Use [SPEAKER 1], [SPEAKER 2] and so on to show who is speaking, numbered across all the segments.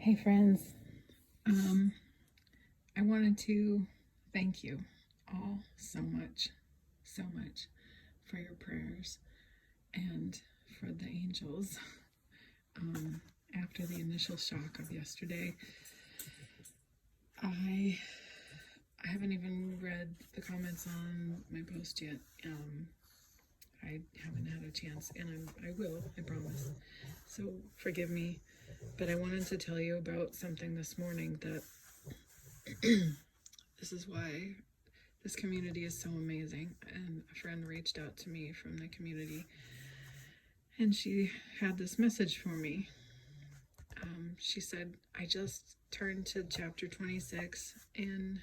[SPEAKER 1] Hey friends, I wanted to thank you all so much for your prayers and for the angels. After the initial shock of yesterday, I haven't even read the comments on my post yet. I haven't had a chance, and I will, I promise. So forgive me, but I wanted to tell you about something this morning that this is why this community is so amazing. And a friend reached out to me from the community, and she had this message for me. She said, I just turned to chapter 26 in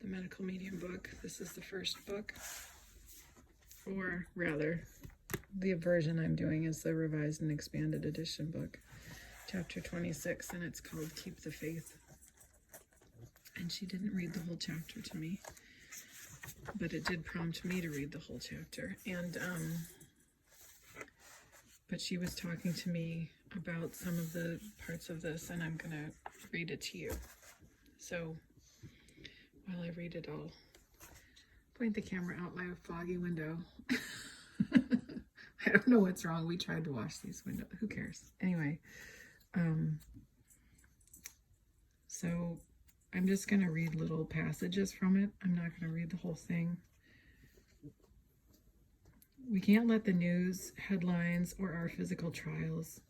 [SPEAKER 1] the Medical Medium book. This is the first book, or rather, the version I'm doing is the Revised and Expanded Edition book, chapter 26, and it's called Keep the Faith. And she didn't read the whole chapter to me, but it did prompt me to read the whole chapter. And but she was talking to me about some of the parts of this, and I'm gonna read it to you. So while I read it, I'll point the camera out my foggy window. I don't know what's wrong. We tried to wash these windows. Who cares? Anyway, so I'm just going to read little passages from it. I'm not going to read the whole thing. We can't let the news, headlines, or our physical trials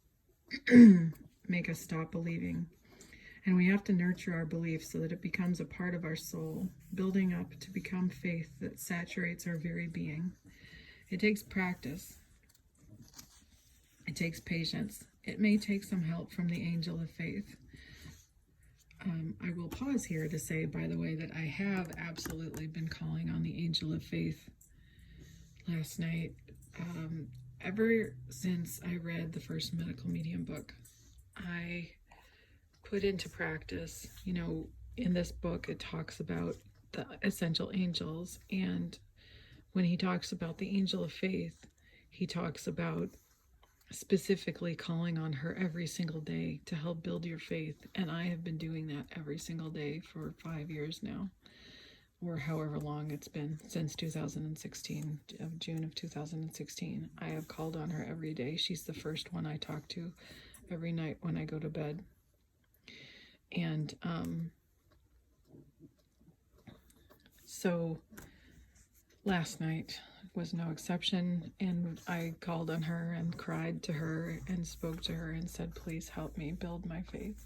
[SPEAKER 1] make us stop believing. And we have to nurture our belief so that it becomes a part of our soul, building up to become faith that saturates our very being. It takes practice. It takes patience. It may take some help from the angel of faith. I will pause here to say, by the way, that I have absolutely been calling on the angel of faith last night. Ever since I read the first Medical Medium book, I put into practice, in this book, it talks about the essential angels. And when he talks about the angel of faith, he talks about specifically calling on her every single day to help build your faith. And I have been doing that every single day for 5 years now, or however long it's been, since 2016, of June of 2016. I have called on her every day. She's the first one I talk to every night when I go to bed. And so last night was no exception, and I called on her and cried to her and spoke to her and said, please help me build my faith,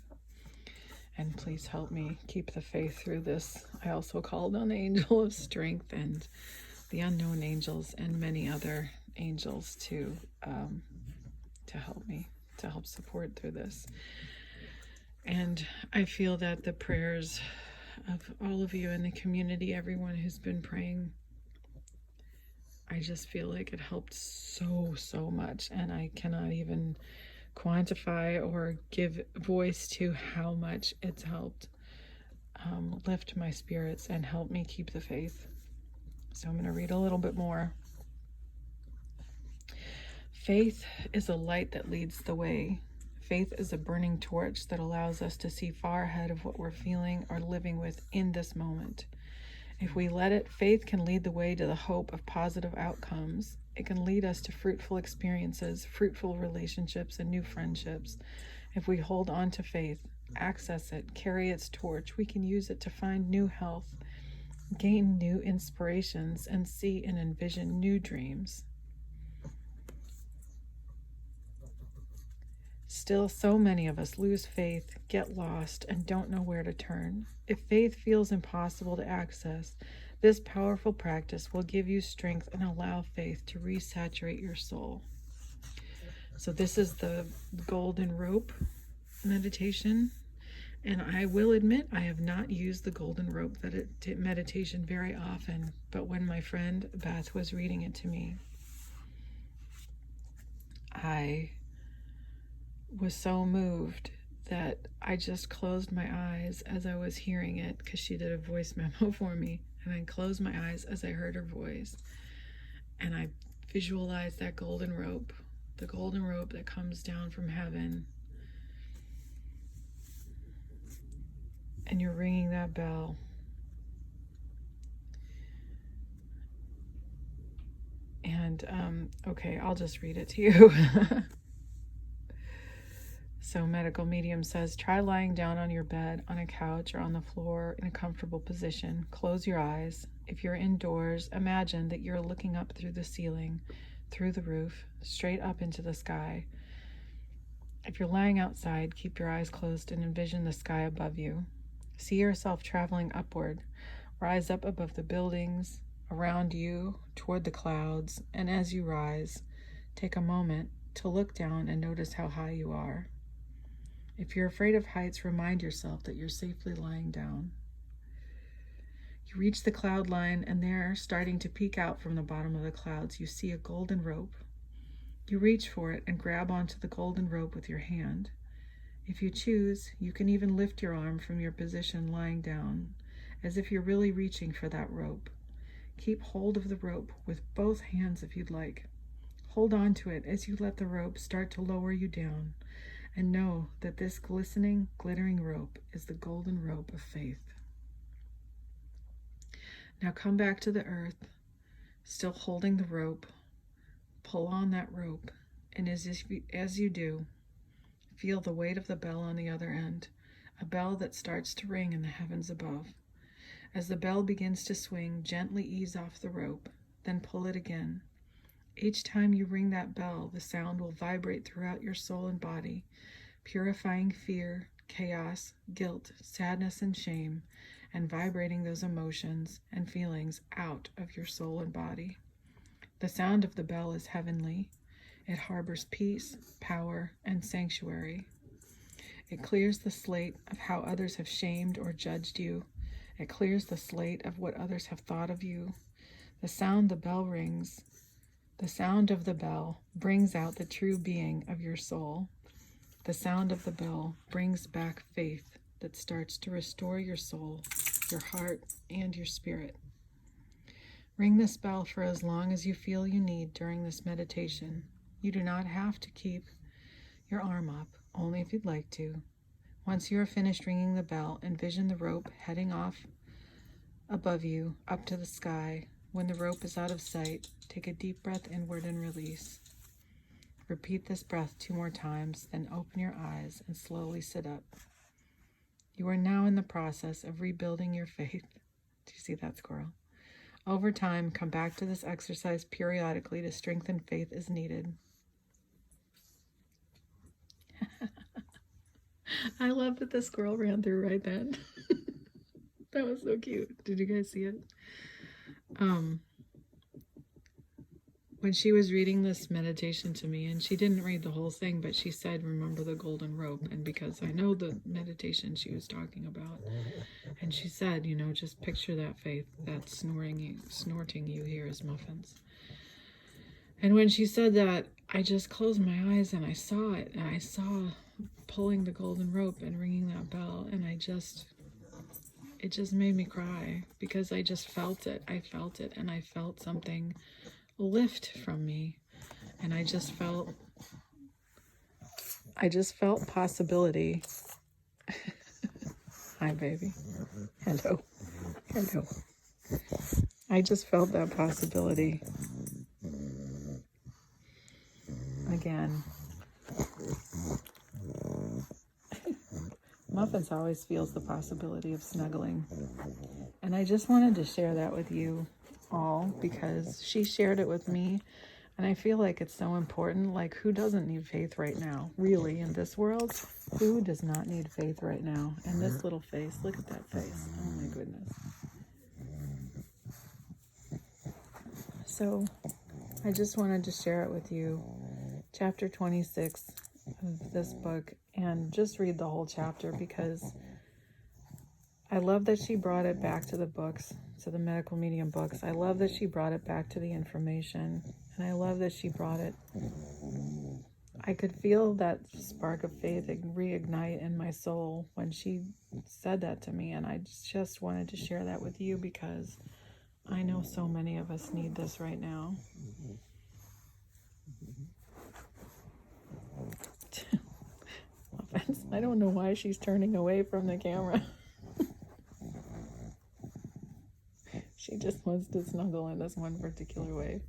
[SPEAKER 1] and please help me keep the faith through this. I also called on the angel of strength and the unknown angels and many other angels to help me, to help support through this. And I feel that the prayers of all of you in the community, everyone who's been praying, I just feel like it helped so much, and I cannot even quantify or give voice to how much it's helped lift my spirits and help me keep the faith. So I'm going to read a little bit more. Faith is a light that leads the way. Faith is a burning torch that allows us to see far ahead of what we're feeling or living with in this moment. If we let it, faith can lead the way to the hope of positive outcomes. It can lead us to fruitful experiences, fruitful relationships, and new friendships. If we hold on to faith, access it, carry its torch, we can use it to find new health, gain new inspirations, and see and envision new dreams. Still, so many of us lose faith, get lost, and don't know where to turn. If faith feels impossible to access, this powerful practice will give you strength and allow faith to resaturate your soul. So this is the golden rope meditation. And I will admit, I have not used the golden rope meditation very often, but when my friend Beth was reading it to me, I was so moved that I just closed my eyes as I was hearing it, because she did a voice memo for me, and I closed my eyes as I heard her voice, and I visualized that golden rope, the golden rope that comes down from heaven, and you're ringing that bell. And, okay, I'll just read it to you. So medical medium says, try lying down on your bed, on a couch, or on the floor in a comfortable position. Close your eyes. If you're indoors, imagine that you're looking up through the ceiling, through the roof, straight up into the sky. If you're lying outside, keep your eyes closed and envision the sky above you. See yourself traveling upward. Rise up above the buildings, around you, toward the clouds, and as you rise, take a moment to look down and notice how high you are. If you're afraid of heights, remind yourself that you're safely lying down. You reach the cloud line, and there, starting to peek out from the bottom of the clouds, you see a golden rope. You reach for it and grab onto the golden rope with your hand. If you choose, you can even lift your arm from your position lying down, as if you're really reaching for that rope. Keep hold of the rope with both hands if you'd like. Hold on to it as you let the rope start to lower you down, and know that this glistening, glittering rope is the golden rope of faith. Now come back to the earth, still holding the rope. Pull on that rope, and as you do, feel the weight of the bell on the other end, a bell that starts to ring in the heavens above. As the bell begins to swing, gently ease off the rope, then pull it again. Each time you ring that bell, the sound will vibrate throughout your soul and body, purifying fear, chaos, guilt, sadness, and shame, and vibrating those emotions and feelings out of your soul and body. The sound of the bell is heavenly. It harbors peace, power, and sanctuary. It clears the slate of how others have shamed or judged you. It clears the slate of what others have thought of you. The sound the bell rings, the sound of the bell brings out the true being of your soul. The sound of the bell brings back faith that starts to restore your soul, your heart, and your spirit. Ring this bell for as long as you feel you need during this meditation. You do not have to keep your arm up, only if you'd like to. Once you are finished ringing the bell, envision the rope heading off above you, up to the sky. When the rope is out of sight, take a deep breath inward and release. Repeat this breath 2 more times, then open your eyes and slowly sit up. You are now in the process of rebuilding your faith. Do you see that, squirrel? Over time, come back to this exercise periodically to strengthen faith as needed. I love that the squirrel ran through right then. That was so cute. Did you guys see it? When she was reading this meditation to me, and she didn't read the whole thing, but she said, remember the golden rope. And because I know the meditation she was talking about, and she said, you know, just picture that faith, that snorting you hear as muffins. And when she said that, I just closed my eyes and I saw it, and I saw pulling the golden rope and ringing that bell, and it just made me cry because I just felt it. I felt it, and I felt something lift from me, and I just felt possibility. Hi, baby. Hello. I just felt that possibility again. Muffins always feels the possibility of snuggling, and I just wanted to share that with you all because she shared it with me, and I feel like it's so important. Like, who doesn't need faith right now? Really, in this world, who does not need faith right now? And this little face, look at that face. Oh my goodness. So I just wanted to share it with you. Chapter 26 of this book, and just read the whole chapter because I love that she brought it back to the books, to the medical medium books. I love that she brought it back to the information, and I love that she brought it. I could feel that spark of faith reignite in my soul when she said that to me, and I just wanted to share that with you because I know so many of us need this right now. I don't know why she's turning away from the camera. She just wants to snuggle in this one particular way.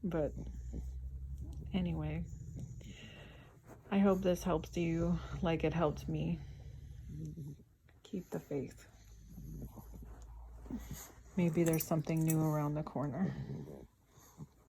[SPEAKER 1] But anyway, I hope this helps you like it helped me. Keep the faith. Maybe there's something new around the corner.